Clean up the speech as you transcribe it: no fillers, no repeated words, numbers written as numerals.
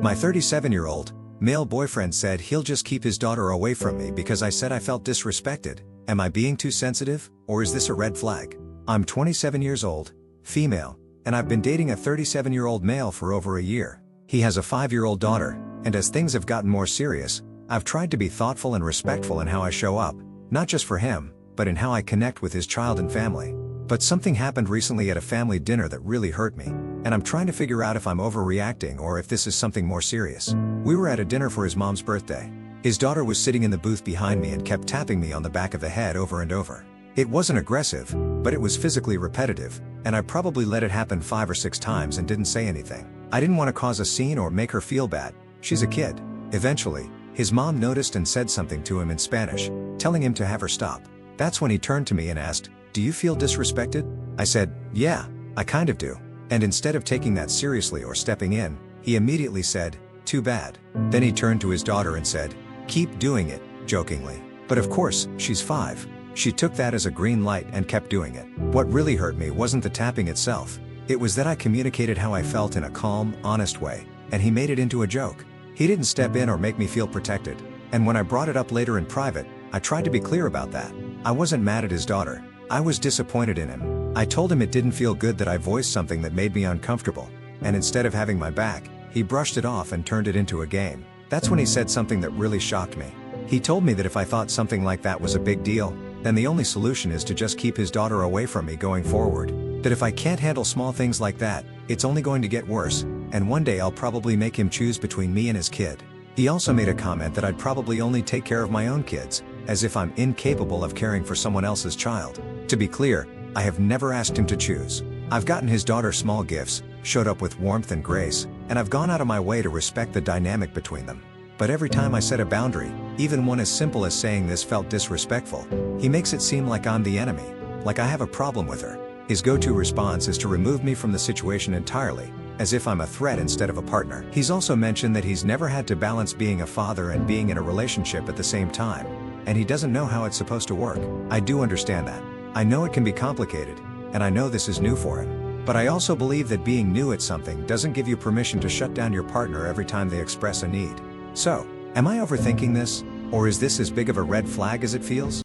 My 37-year-old male boyfriend said he'll just keep his daughter away from me because I said I felt disrespected. Am I being too sensitive, or is this a red flag? I'm 27 years old, female, and I've been dating a 37-year-old male for over a year. He has a 5-year-old daughter, and as things have gotten more serious, I've tried to be thoughtful and respectful in how I show up, not just for him, but in how I connect with his child and family. But something happened recently at a family dinner that really hurt me, and I'm trying to figure out if I'm overreacting or if this is something more serious. We were at a dinner for his mom's birthday. His daughter was sitting in the booth behind me and kept tapping me on the back of the head over and over. It wasn't aggressive, but it was physically repetitive, and I probably let it happen 5 or 6 times and didn't say anything. I didn't want to cause a scene or make her feel bad. She's a kid. Eventually, his mom noticed and said something to him in Spanish, telling him to have her stop. That's when he turned to me and asked, "Do you feel disrespected?" I said, "Yeah, I kind of do." And instead of taking that seriously or stepping in, he immediately said, "Too bad." Then he turned to his daughter and said, "Keep doing it," jokingly. But of course, she's 5. She took that as a green light and kept doing it. What really hurt me wasn't the tapping itself. It was that I communicated how I felt in a calm, honest way, and he made it into a joke. He didn't step in or make me feel protected. And when I brought it up later in private, I tried to be clear about that. I wasn't mad at his daughter. I was disappointed in him. I told him it didn't feel good that I voiced something that made me uncomfortable, and instead of having my back, he brushed it off and turned it into a game. That's when he said something that really shocked me. He told me that if I thought something like that was a big deal, then the only solution is to just keep his daughter away from me going forward. That if I can't handle small things like that, it's only going to get worse, and one day I'll probably make him choose between me and his kid. He also made a comment that I'd probably only take care of my own kids, as if I'm incapable of caring for someone else's child. To be clear, I have never asked him to choose. I've gotten his daughter small gifts, showed up with warmth and grace, and I've gone out of my way to respect the dynamic between them. But every time I set a boundary, even one as simple as saying this felt disrespectful, he makes it seem like I'm the enemy, like I have a problem with her. His go-to response is to remove me from the situation entirely, as if I'm a threat instead of a partner. He's also mentioned that he's never had to balance being a father and being in a relationship at the same time, and he doesn't know how it's supposed to work. I do understand that. I know it can be complicated, and I know this is new for him. But I also believe that being new at something doesn't give you permission to shut down your partner every time they express a need. So, am I overthinking this, or is this as big of a red flag as it feels?